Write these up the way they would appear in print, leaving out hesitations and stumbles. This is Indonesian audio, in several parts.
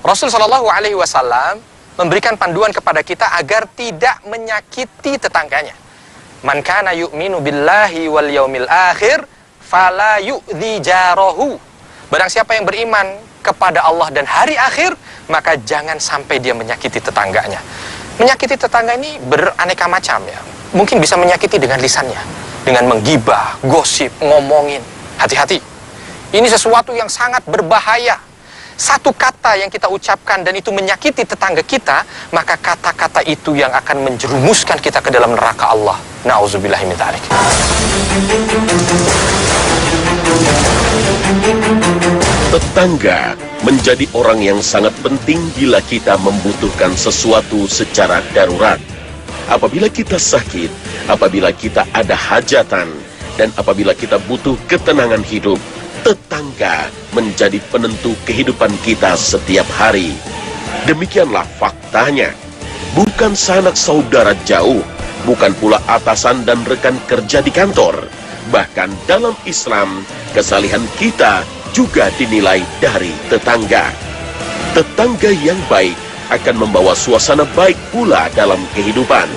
Rasul Shallallahu Alaihi Wasallam memberikan panduan kepada kita agar tidak menyakiti tetangganya. Man kana yu'minu billahi wal yaumil akhir fala yu'dhi jarahu. Barang siapa yang beriman kepada Allah dan hari akhir, maka jangan sampai dia menyakiti tetangganya. Menyakiti tetangga ini beraneka macam ya. Mungkin bisa menyakiti dengan lisannya, dengan menggibah, gosip, ngomongin. Hati-hati. Ini sesuatu yang sangat berbahaya. Satu kata yang kita ucapkan dan itu menyakiti tetangga kita, maka kata-kata itu yang akan menjerumuskan kita ke dalam neraka Allah. Na'udzubillahi min dzalik. Tetangga menjadi orang yang sangat penting bila kita membutuhkan sesuatu secara darurat. Apabila kita sakit, apabila kita ada hajatan, dan apabila kita butuh ketenangan hidup, tetangga menjadi penentu kehidupan kita setiap hari. Demikianlah faktanya. Bukan sanak saudara jauh, bukan pula atasan dan rekan kerja di kantor. Bahkan dalam Islam, kesalehan kita juga dinilai dari tetangga. Tetangga yang baik akan membawa suasana baik pula dalam kehidupan.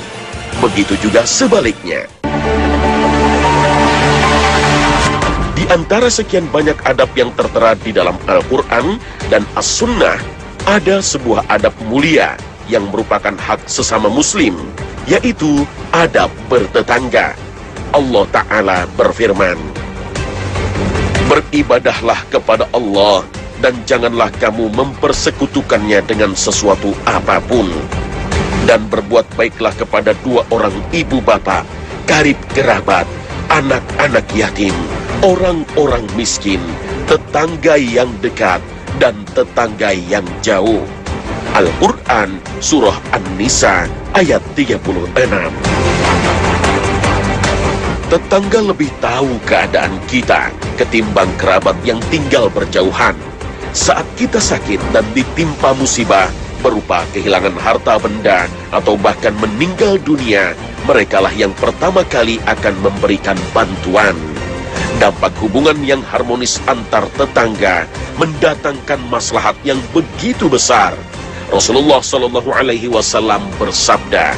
Begitu juga sebaliknya. Di antara sekian banyak adab yang tertera di dalam Al-Quran dan As-Sunnah, ada sebuah adab mulia yang merupakan hak sesama muslim, yaitu adab bertetangga. Allah Ta'ala berfirman, "Beribadahlah kepada Allah dan janganlah kamu mempersekutukannya dengan sesuatu apapun. Dan berbuat baiklah kepada dua orang ibu bapa, karib kerabat, anak-anak yatim, orang-orang miskin, tetangga yang dekat, dan tetangga yang jauh." Al-Quran Surah An-Nisa ayat 36. Tetangga lebih tahu keadaan kita ketimbang kerabat yang tinggal berjauhan. Saat kita sakit dan ditimpa musibah berupa kehilangan harta benda atau bahkan meninggal dunia, merekalah yang pertama kali akan memberikan bantuan. Dampak hubungan yang harmonis antar tetangga mendatangkan maslahat yang begitu besar. Rasulullah Shallallahu Alaihi Wasallam bersabda,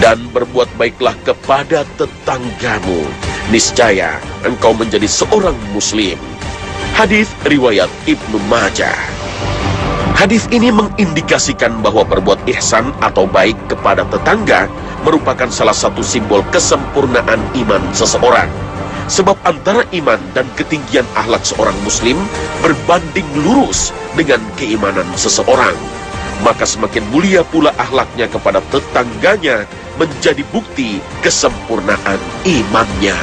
"Dan berbuat baiklah kepada tetanggamu, niscaya engkau menjadi seorang muslim." Hadis riwayat Ibnu Majah. Hadis ini mengindikasikan bahwa berbuat ihsan atau baik kepada tetangga merupakan salah satu simbol kesempurnaan iman seseorang. Sebab antara iman dan ketinggian akhlak seorang muslim berbanding lurus dengan keimanan seseorang. Maka semakin mulia pula akhlaknya kepada tetangganya menjadi bukti kesempurnaan imannya.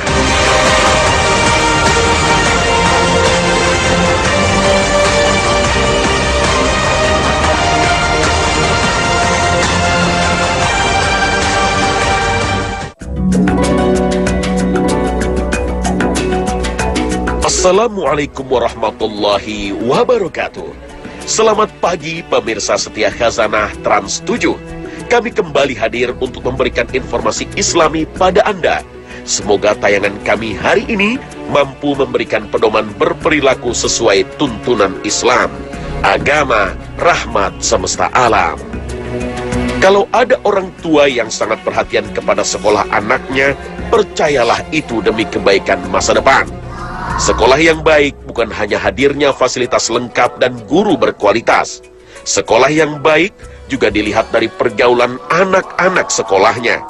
Assalamualaikum warahmatullahi wabarakatuh. Selamat pagi pemirsa setia Khazanah Trans 7. Kami kembali hadir untuk memberikan informasi Islami pada Anda. Semoga tayangan kami hari ini mampu memberikan pedoman berperilaku sesuai tuntunan Islam, agama, rahmat semesta alam. Kalau ada orang tua yang sangat perhatian kepada sekolah anaknya, percayalah itu demi kebaikan masa depan. Sekolah yang baik bukan hanya hadirnya fasilitas lengkap dan guru berkualitas. Sekolah yang baik juga dilihat dari pergaulan anak-anak sekolahnya.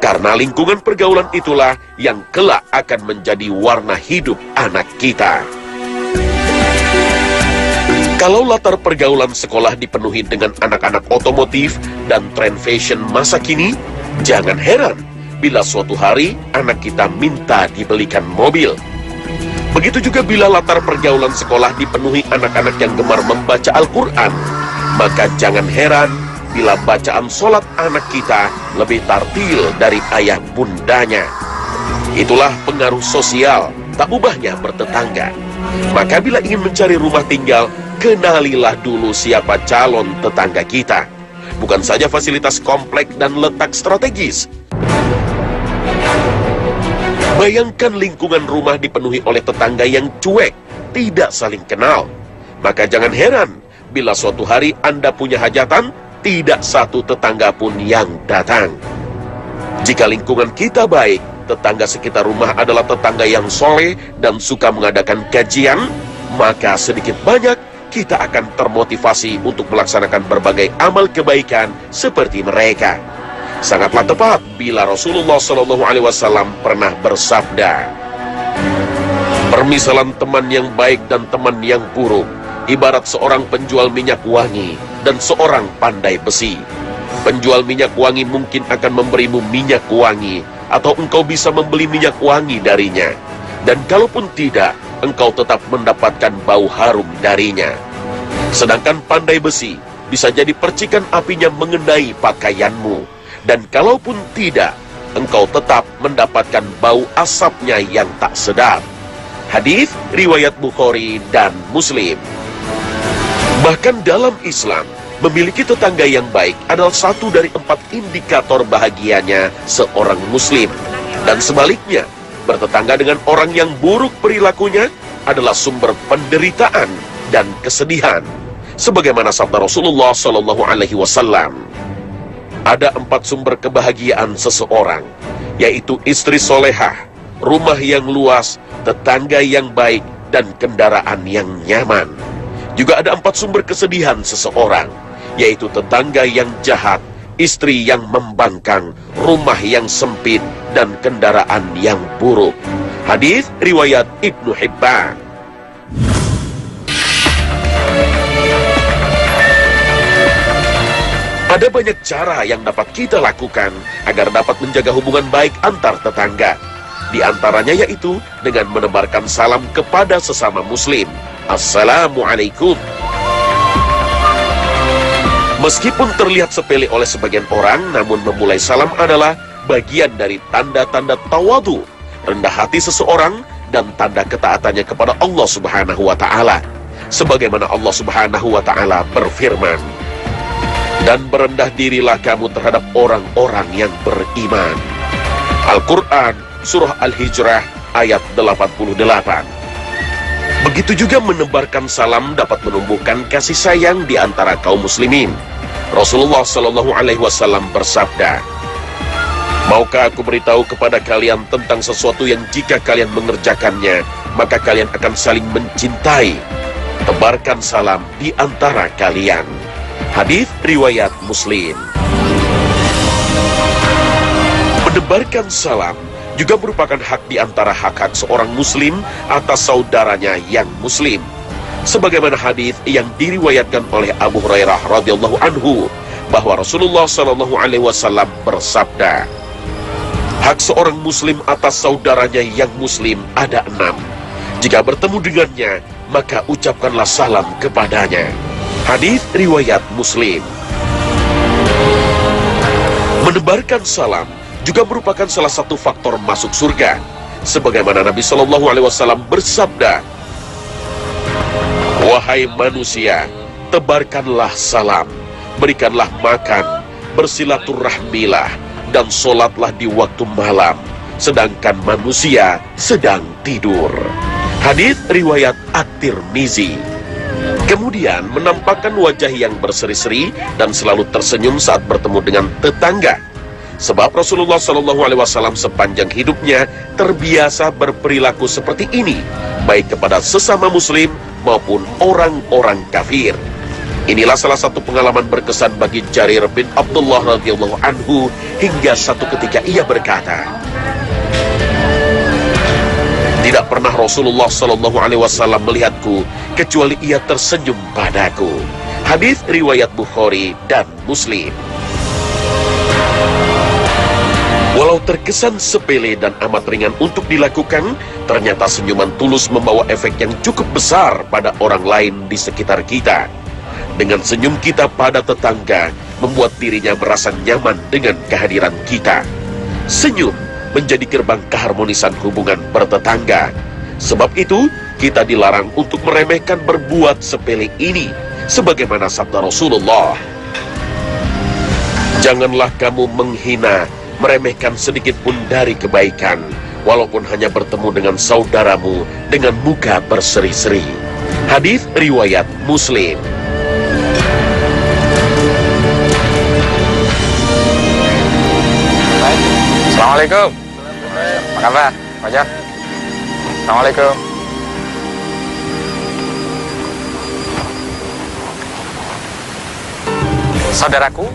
Karena lingkungan pergaulan itulah yang kelak akan menjadi warna hidup anak kita. Kalau latar pergaulan sekolah dipenuhi dengan anak-anak otomotif dan tren fashion masa kini, jangan heran bila suatu hari anak kita minta dibelikan mobil. Begitu juga bila latar pergaulan sekolah dipenuhi anak-anak yang gemar membaca Al-Quran, maka jangan heran bila bacaan sholat anak kita lebih tartil dari ayah bundanya. Itulah pengaruh sosial, tak ubahnya bertetangga. Maka bila ingin mencari rumah tinggal, kenalilah dulu siapa calon tetangga kita. Bukan saja fasilitas komplek dan letak strategis. Bayangkan lingkungan rumah dipenuhi oleh tetangga yang cuek, tidak saling kenal. Maka jangan heran bila suatu hari Anda punya hajatan, tidak satu tetangga pun yang datang. Jika lingkungan kita baik, tetangga sekitar rumah adalah tetangga yang soleh dan suka mengadakan kajian, maka sedikit banyak kita akan termotivasi untuk melaksanakan berbagai amal kebaikan seperti mereka. Sangatlah tepat bila Rasulullah SAW pernah bersabda, permisalan teman yang baik dan teman yang buruk ibarat seorang penjual minyak wangi dan seorang pandai besi. Penjual minyak wangi mungkin akan memberimu minyak wangi, atau engkau bisa membeli minyak wangi darinya. Dan kalaupun tidak, engkau tetap mendapatkan bau harum darinya. Sedangkan pandai besi bisa jadi percikan apinya mengenai pakaianmu. Dan kalaupun tidak, engkau tetap mendapatkan bau asapnya yang tak sedap. Hadis riwayat Bukhari dan Muslim. Bahkan dalam Islam, memiliki tetangga yang baik adalah satu dari 4 indikator bahagianya seorang Muslim. Dan sebaliknya, bertetangga dengan orang yang buruk perilakunya adalah sumber penderitaan dan kesedihan. Sebagaimana sabda Rasulullah SAW, ada 4 sumber kebahagiaan seseorang, yaitu istri solehah, rumah yang luas, tetangga yang baik, dan kendaraan yang nyaman. Juga ada 4 sumber kesedihan seseorang, yaitu tetangga yang jahat, istri yang membangkang, rumah yang sempit, dan kendaraan yang buruk. Hadis riwayat Ibnu Hibban. Ada banyak cara yang dapat kita lakukan agar dapat menjaga hubungan baik antar tetangga. Di antaranya yaitu dengan menebarkan salam kepada sesama Muslim. Assalamualaikum. Meskipun terlihat sepele oleh sebagian orang, namun memulai salam adalah bagian dari tanda-tanda tawadu, rendah hati seseorang, dan tanda ketaatannya kepada Allah Subhanahu wa Ta'ala. Sebagaimana Allah Subhanahu wa Ta'ala berfirman, dan berendah dirilah kamu terhadap orang-orang yang beriman. Al-Quran, Surah Al-Hijrah, ayat 88. Begitu juga menebarkan salam dapat menumbuhkan kasih sayang di antara kaum muslimin. Rasulullah SAW bersabda, maukah aku beritahu kepada kalian tentang sesuatu yang jika kalian mengerjakannya, maka kalian akan saling mencintai. Tebarkan salam di antara kalian. Hadis riwayat Muslim. Menebarkan salam juga merupakan hak di antara hak-hak seorang muslim atas saudaranya yang muslim. Sebagaimana hadis yang diriwayatkan oleh Abu Hurairah radhiyallahu anhu bahwa Rasulullah SAW bersabda, hak seorang muslim atas saudaranya yang muslim ada 6. Jika bertemu dengannya, maka ucapkanlah salam kepadanya. Hadis riwayat Muslim. Menebarkan salam juga merupakan salah satu faktor masuk surga. Sebagaimana Nabi SAW bersabda, wahai manusia, tebarkanlah salam, berikanlah makan, bersilaturahmilah, dan sholatlah di waktu malam, sedangkan manusia sedang tidur. Hadis riwayat At-Tirmizi. Kemudian menampakkan wajah yang berseri-seri dan selalu tersenyum saat bertemu dengan tetangga. Sebab Rasulullah SAW sepanjang hidupnya terbiasa berperilaku seperti ini, baik kepada sesama muslim maupun orang-orang kafir. Inilah salah satu pengalaman berkesan bagi Jarir bin Abdullah radhiyallahu anhu hingga satu ketika ia berkata, tidak pernah Rasulullah SAW melihatku kecuali ia tersenyum padaku. Hadis riwayat Bukhari dan Muslim. Walau terkesan sepele dan amat ringan untuk dilakukan, ternyata senyuman tulus membawa efek yang cukup besar pada orang lain di sekitar kita. Dengan senyum kita pada tetangga, membuat dirinya merasa nyaman dengan kehadiran kita. Senyum menjadi gerbang keharmonisan hubungan bertetangga. Sebab itu, kita dilarang untuk meremehkan berbuat sepele ini, sebagaimana sabda Rasulullah. Janganlah kamu menghina, meremehkan sedikit pun dari kebaikan, walaupun hanya bertemu dengan saudaramu dengan muka berseri-seri. Hadis riwayat Muslim. Assalamualaikum. Apa kabar, Fajar? Assalamualaikum. Saudaraku,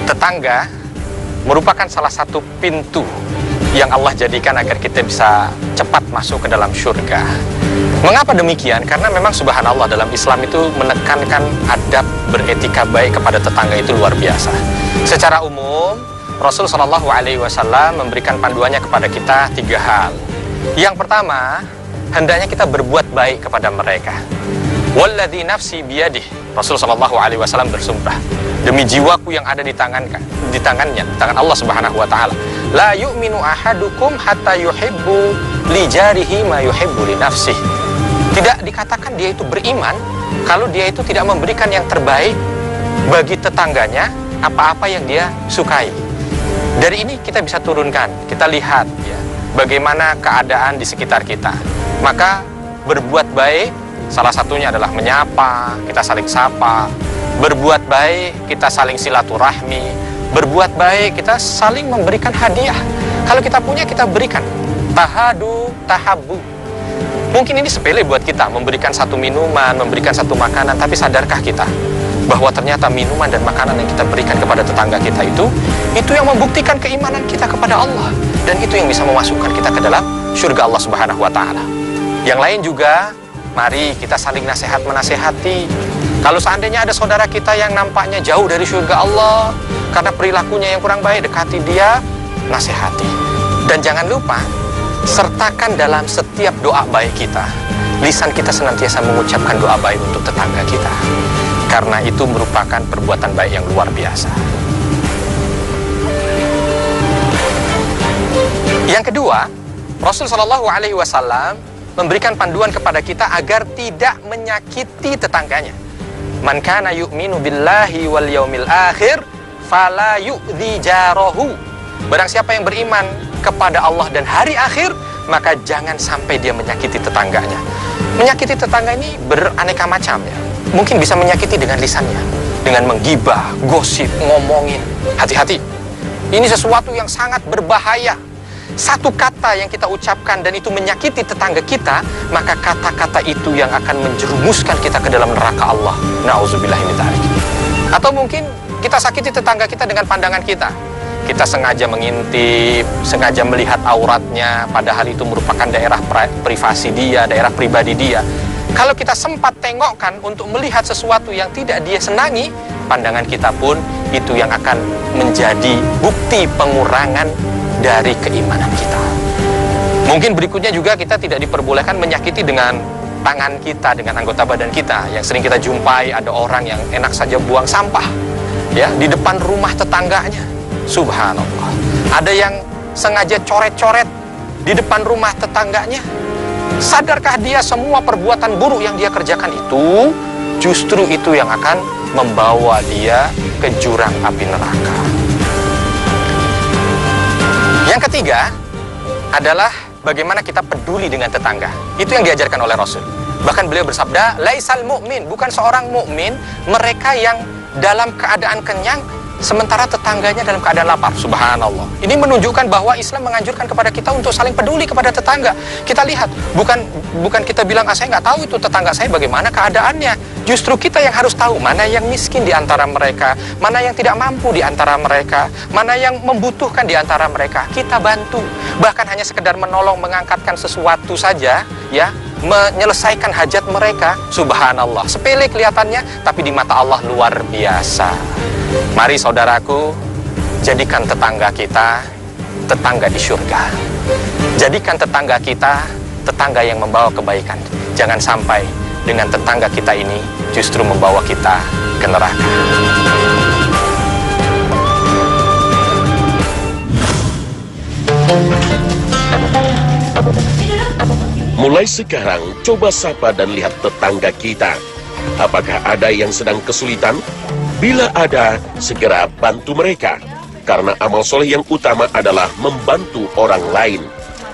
tetangga merupakan salah satu pintu yang Allah jadikan agar kita bisa cepat masuk ke dalam surga. Mengapa demikian? Karena memang subhanallah dalam Islam itu menekankan adab beretika baik kepada tetangga itu luar biasa. Secara umum, Rasul Shallallahu Alaihi Wasallam memberikan panduannya kepada kita 3 hal. Yang pertama, hendaknya kita berbuat baik kepada mereka. Walladzi nafsi biyadih. Rasul Shallallahu Alaihi Wasallam bersumpah, demi jiwaku yang ada di tangannya, di tangan Allah Subhanahu Wa Taala. La yu'minu ahadukum hatta yuhibbu li jarihi ma yuhibbu li nafsih. Tidak dikatakan dia itu beriman kalau dia itu tidak memberikan yang terbaik bagi tetangganya apa-apa yang dia sukai. Dari ini kita bisa turunkan, kita lihat ya, bagaimana keadaan di sekitar kita. Maka berbuat baik salah satunya adalah menyapa, kita saling sapa. Berbuat baik, kita saling silaturahmi. Berbuat baik, kita saling memberikan hadiah. Kalau kita punya, kita berikan. Tahadu, tahabu. Mungkin ini sepele buat kita, memberikan satu minuman, memberikan satu makanan. Tapi sadarkah kita bahwa ternyata minuman dan makanan yang kita berikan kepada tetangga kita itu yang membuktikan keimanan kita kepada Allah. Dan itu yang bisa memasukkan kita ke dalam surga Allah Subhanahu Wa Taala. Yang lain juga, mari kita saling nasihat-menasehati. Kalau seandainya ada saudara kita yang nampaknya jauh dari surga Allah karena perilakunya yang kurang baik, dekati dia, nasihati. Dan jangan lupa, sertakan dalam setiap doa baik kita. Lisan kita senantiasa mengucapkan doa baik untuk tetangga kita. Karena itu merupakan perbuatan baik yang luar biasa. Yang kedua, Rasul Shallallahu Alaihi Wasallam memberikan panduan kepada kita agar tidak menyakiti tetangganya. Man kana yu'minu billahi wal yaumil akhir fala yu'dzi jarahu. Barang siapa yang beriman kepada Allah dan hari akhir, maka jangan sampai dia menyakiti tetangganya. Menyakiti tetangga ini beraneka macam ya. Mungkin bisa menyakiti dengan lisannya, dengan menggibah, gosip, ngomongin. Hati-hati. Ini sesuatu yang sangat berbahaya. Satu kata yang kita ucapkan dan itu menyakiti tetangga kita, maka kata-kata itu yang akan menjerumuskan kita ke dalam neraka Allah. Nauzubillahi min dzalik. Atau mungkin kita sakiti tetangga kita dengan pandangan kita. Kita sengaja mengintip, sengaja melihat auratnya, padahal itu merupakan daerah privasi dia, daerah pribadi dia. Kalau kita sempat tengokkan untuk melihat sesuatu yang tidak dia senangi, pandangan kita pun itu yang akan menjadi bukti pengurangan dari keimanan kita. Mungkin berikutnya juga kita tidak diperbolehkan menyakiti dengan tangan kita, dengan anggota badan kita. Yang sering kita jumpai ada orang yang enak saja buang sampah ya di depan rumah tetangganya. Subhanallah. Ada yang sengaja coret-coret di depan rumah tetangganya. Sadarkah dia semua perbuatan buruk yang dia kerjakan itu justru itu yang akan membawa dia ke jurang api neraka. Yang ketiga adalah bagaimana kita peduli dengan tetangga. Itu yang diajarkan oleh Rasul. Bahkan beliau bersabda, laisal mu'min, bukan seorang mukmin mereka yang dalam keadaan kenyang sementara tetangganya dalam keadaan lapar. Subhanallah. Ini menunjukkan bahwa Islam menganjurkan kepada kita untuk saling peduli kepada tetangga. Kita lihat, bukan kita bilang, saya nggak tahu itu tetangga saya bagaimana keadaannya. Justru kita yang harus tahu mana yang miskin di antara mereka, mana yang tidak mampu di antara mereka, mana yang membutuhkan di antara mereka. Kita bantu. Bahkan hanya sekedar menolong, mengangkatkan sesuatu saja, ya, menyelesaikan hajat mereka. Subhanallah. Sepele kelihatannya, tapi di mata Allah luar biasa. Mari saudaraku, jadikan tetangga kita tetangga di surga. Jadikan tetangga kita tetangga yang membawa kebaikan. Jangan sampai dengan tetangga kita ini justru membawa kita ke neraka. Mulai sekarang, coba sapa dan lihat tetangga kita. Apakah ada yang sedang kesulitan? Bila ada, segera bantu mereka. Karena amal soleh yang utama adalah membantu orang lain.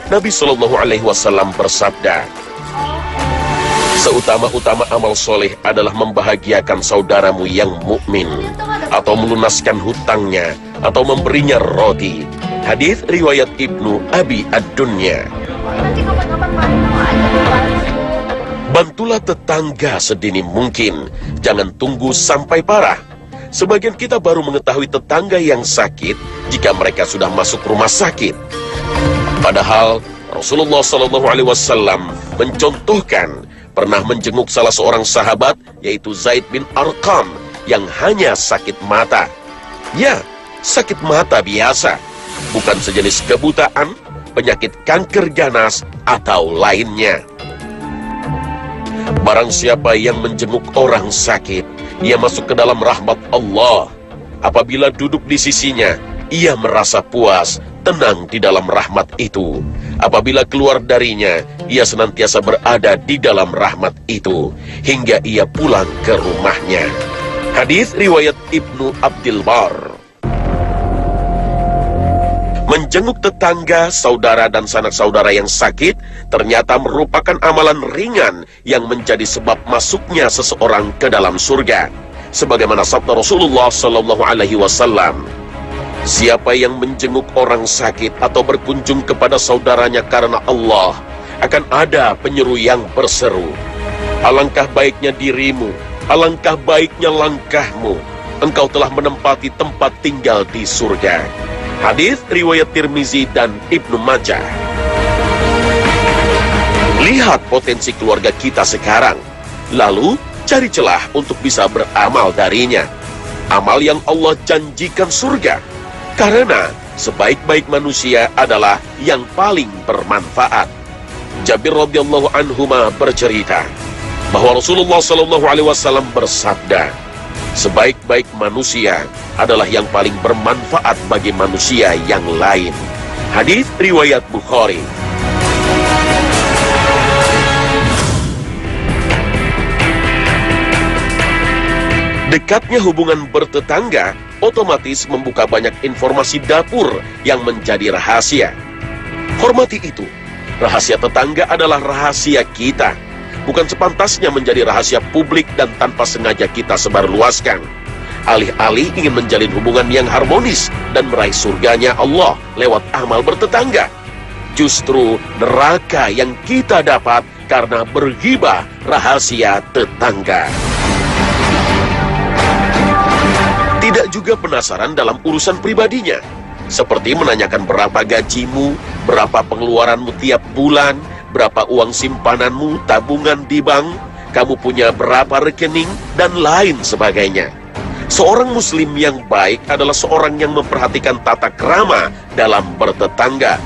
Nabi Shallallahu Alaihi Wasallam bersabda, seutama-utama amal soleh adalah membahagiakan saudaramu yang mukmin, atau melunaskan hutangnya, atau memberinya roti. Hadis riwayat Ibnu Abi Ad-Dunya. Bantulah tetangga sedini mungkin, jangan tunggu sampai parah. Sebagian kita baru mengetahui tetangga yang sakit jika mereka sudah masuk rumah sakit. Padahal Rasulullah SAW mencontohkan pernah menjenguk salah seorang sahabat, yaitu Zaid bin Arqam, yang hanya sakit mata. Ya, sakit mata biasa, bukan sejenis kebutaan, penyakit kanker ganas, atau lainnya. Barang siapa yang menjenguk orang sakit, ia masuk ke dalam rahmat Allah. Apabila duduk di sisinya, ia merasa puas, tenang di dalam rahmat itu. Apabila keluar darinya, ia senantiasa berada di dalam rahmat itu, hingga ia pulang ke rumahnya. Hadis riwayat Ibnu Abdil Bar. Menjenguk tetangga, saudara, dan sanak saudara yang sakit ternyata merupakan amalan ringan yang menjadi sebab masuknya seseorang ke dalam surga. Sebagaimana sabda Rasulullah SAW, siapa yang menjenguk orang sakit atau berkunjung kepada saudaranya karena Allah, akan ada penyeru yang berseru, alangkah baiknya dirimu, alangkah baiknya langkahmu, engkau telah menempati tempat tinggal di surga. Hadis riwayat Tirmizi dan Ibnu Majah. Lihat potensi keluarga kita sekarang, lalu cari celah untuk bisa beramal darinya. Amal yang Allah janjikan surga, karena sebaik-baik manusia adalah yang paling bermanfaat. Jabir radhiyallahu anhuma bercerita bahwa Rasulullah SAW bersabda, sebaik-baik manusia adalah yang paling bermanfaat bagi manusia yang lain. Hadis riwayat Bukhari. Dekatnya hubungan bertetangga otomatis membuka banyak informasi dapur yang menjadi rahasia. Hormati itu. Rahasia tetangga adalah rahasia kita, bukan sepantasnya menjadi rahasia publik dan tanpa sengaja kita sebarluaskan. Alih-alih ingin menjalin hubungan yang harmonis dan meraih surganya Allah lewat amal bertetangga, justru neraka yang kita dapat karena berghibah rahasia tetangga. Tidak juga penasaran dalam urusan pribadinya, seperti menanyakan berapa gajimu, berapa pengeluaranmu tiap bulan, berapa uang simpananmu, tabungan di bank, kamu punya berapa rekening, dan lain sebagainya. Seorang muslim yang baik adalah seorang yang memperhatikan tata krama dalam bertetangga,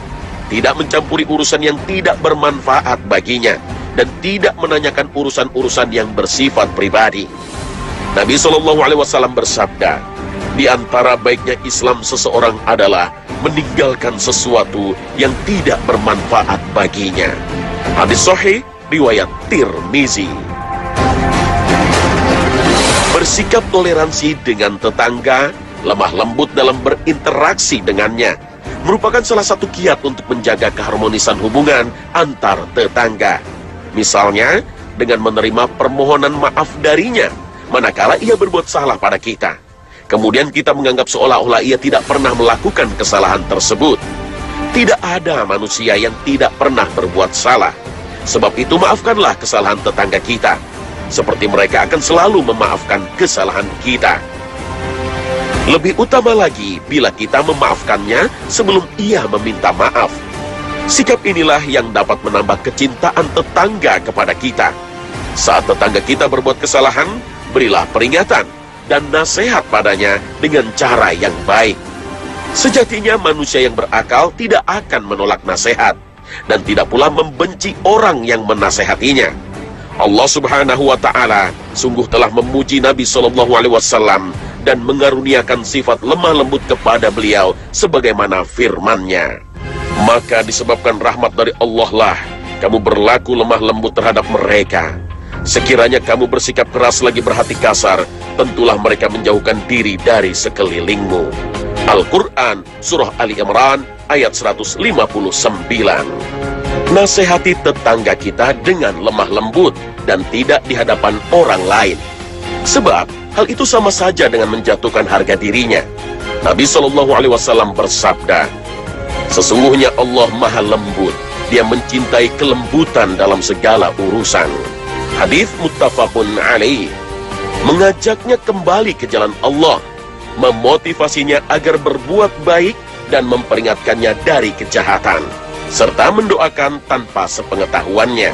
tidak mencampuri urusan yang tidak bermanfaat baginya, dan tidak menanyakan urusan-urusan yang bersifat pribadi. Nabi SAW bersabda, di antara baiknya Islam seseorang adalah meninggalkan sesuatu yang tidak bermanfaat baginya. Hadis sahih riwayat Tirmizi. Bersikap toleransi dengan tetangga, lemah lembut dalam berinteraksi dengannya, merupakan salah satu kiat untuk menjaga keharmonisan hubungan antar tetangga. Misalnya, dengan menerima permohonan maaf darinya, manakala ia berbuat salah pada kita. Kemudian kita menganggap seolah-olah ia tidak pernah melakukan kesalahan tersebut. Tidak ada manusia yang tidak pernah berbuat salah. Sebab itu maafkanlah kesalahan tetangga kita, seperti mereka akan selalu memaafkan kesalahan kita. Lebih utama lagi bila kita memaafkannya sebelum ia meminta maaf. Sikap inilah yang dapat menambah kecintaan tetangga kepada kita. Saat tetangga kita berbuat kesalahan, berilah peringatan dan nasihat padanya dengan cara yang baik. Sejatinya manusia yang berakal tidak akan menolak nasihat dan tidak pula membenci orang yang menasehatinya. Allah Subhanahu wa Ta'ala sungguh telah memuji Nabi SAW dan mengaruniakan sifat lemah lembut kepada beliau sebagaimana firman-Nya. Maka disebabkan rahmat dari Allah lah kamu berlaku lemah lembut terhadap mereka. Sekiranya kamu bersikap keras lagi berhati kasar, tentulah mereka menjauhkan diri dari sekelilingmu. Al-Quran Surah Ali Imran ayat 159. Nasihati tetangga kita dengan lemah lembut dan tidak di hadapan orang lain. Sebab hal itu sama saja dengan menjatuhkan harga dirinya. Nabi SAW bersabda, Sesungguhnya Allah maha lembut. Dia mencintai kelembutan dalam segala urusan. Hadis muttafaqun alaih. Mengajaknya kembali ke jalan Allah, memotivasinya agar berbuat baik dan memperingatkannya dari kejahatan, serta mendoakan tanpa sepengetahuannya.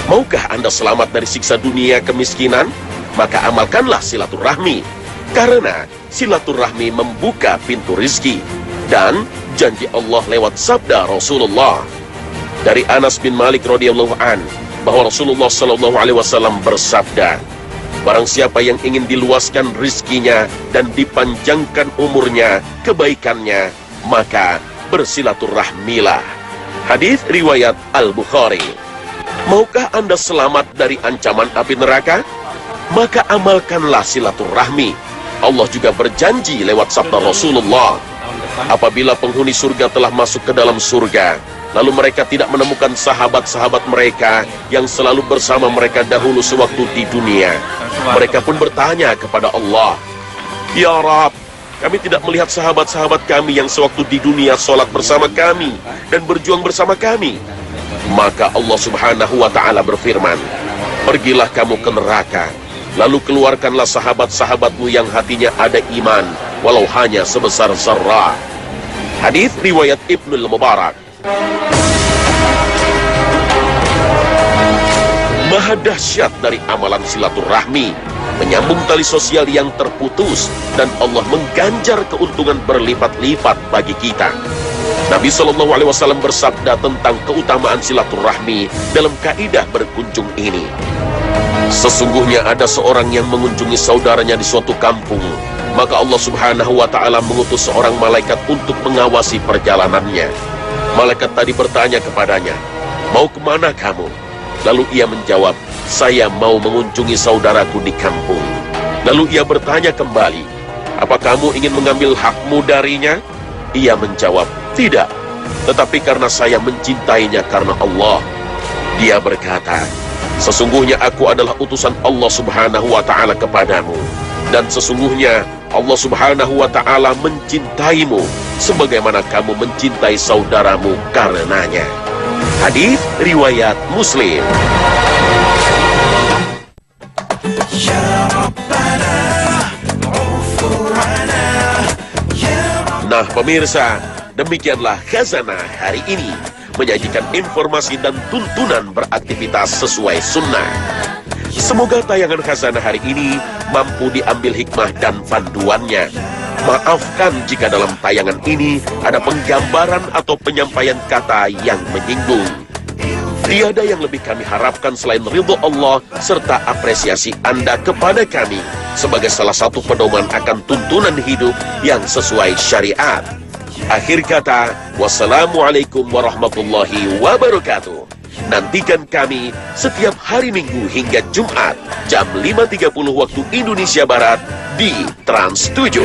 Maukah Anda selamat dari siksa dunia kemiskinan? Maka amalkanlah silaturahmi, karena silaturahmi membuka pintu rizki dan janji Allah lewat sabda Rasulullah. Dari Anas bin Malik radhiyallahu an, bahwa Rasulullah sallallahu alaihi wasallam bersabda, barang siapa yang ingin diluaskan rizkinya dan dipanjangkan umurnya, kebaikannya, maka bersilaturahmilah. Hadis riwayat Al-Bukhari. Maukah Anda selamat dari ancaman api neraka? Maka amalkanlah silaturahmi. Allah juga berjanji lewat sabda Rasulullah, apabila penghuni surga telah masuk ke dalam surga, lalu mereka tidak menemukan sahabat-sahabat mereka yang selalu bersama mereka dahulu sewaktu di dunia, mereka pun bertanya kepada Allah, Ya Rabb, kami tidak melihat sahabat-sahabat kami yang sewaktu di dunia sholat bersama kami dan berjuang bersama kami. Maka Allah subhanahu wa ta'ala berfirman, pergilah kamu ke neraka, lalu keluarkanlah sahabat-sahabatmu yang hatinya ada iman, walau hanya sebesar zarrah. Hadis riwayat Ibnul Mubarak. Maha dahsyat dari amalan silaturahmi, menyambung tali sosial yang terputus, dan Allah mengganjar keuntungan berlipat-lipat bagi kita. Nabi SAW bersabda tentang keutamaan silaturahmi dalam kaidah berkunjung ini. Sesungguhnya ada seorang yang mengunjungi saudaranya di suatu kampung, maka Allah subhanahu wa ta'ala mengutus seorang malaikat untuk mengawasi perjalanannya. Malaikat tadi bertanya kepadanya, mau kemana kamu? Lalu ia menjawab, saya mau mengunjungi saudaraku di kampung. Lalu ia bertanya kembali, apa kamu ingin mengambil hakmu darinya? Ia menjawab, tidak, tetapi karena saya mencintainya karena Allah. Dia berkata, sesungguhnya aku adalah utusan Allah subhanahu wa ta'ala kepadamu, dan sesungguhnya Allah subhanahu wa ta'ala mencintaimu sebagaimana kamu mencintai saudaramu karenanya. Hadis riwayat Muslim. Nah pemirsa, demikianlah Khazanah hari ini, menyajikan informasi dan tuntunan beraktivitas sesuai sunnah. Semoga tayangan Khazanah hari ini mampu diambil hikmah dan panduannya. Maafkan jika dalam tayangan ini ada penggambaran atau penyampaian kata yang menyinggung. Tiada yang lebih kami harapkan selain ridho Allah serta apresiasi Anda kepada kami sebagai salah satu pedoman akan tuntunan hidup yang sesuai syariat. Akhir kata, wassalamualaikum warahmatullahi wabarakatuh. Nantikan kami setiap hari Minggu hingga Jumat jam 5.30 waktu Indonesia Barat di Trans 7.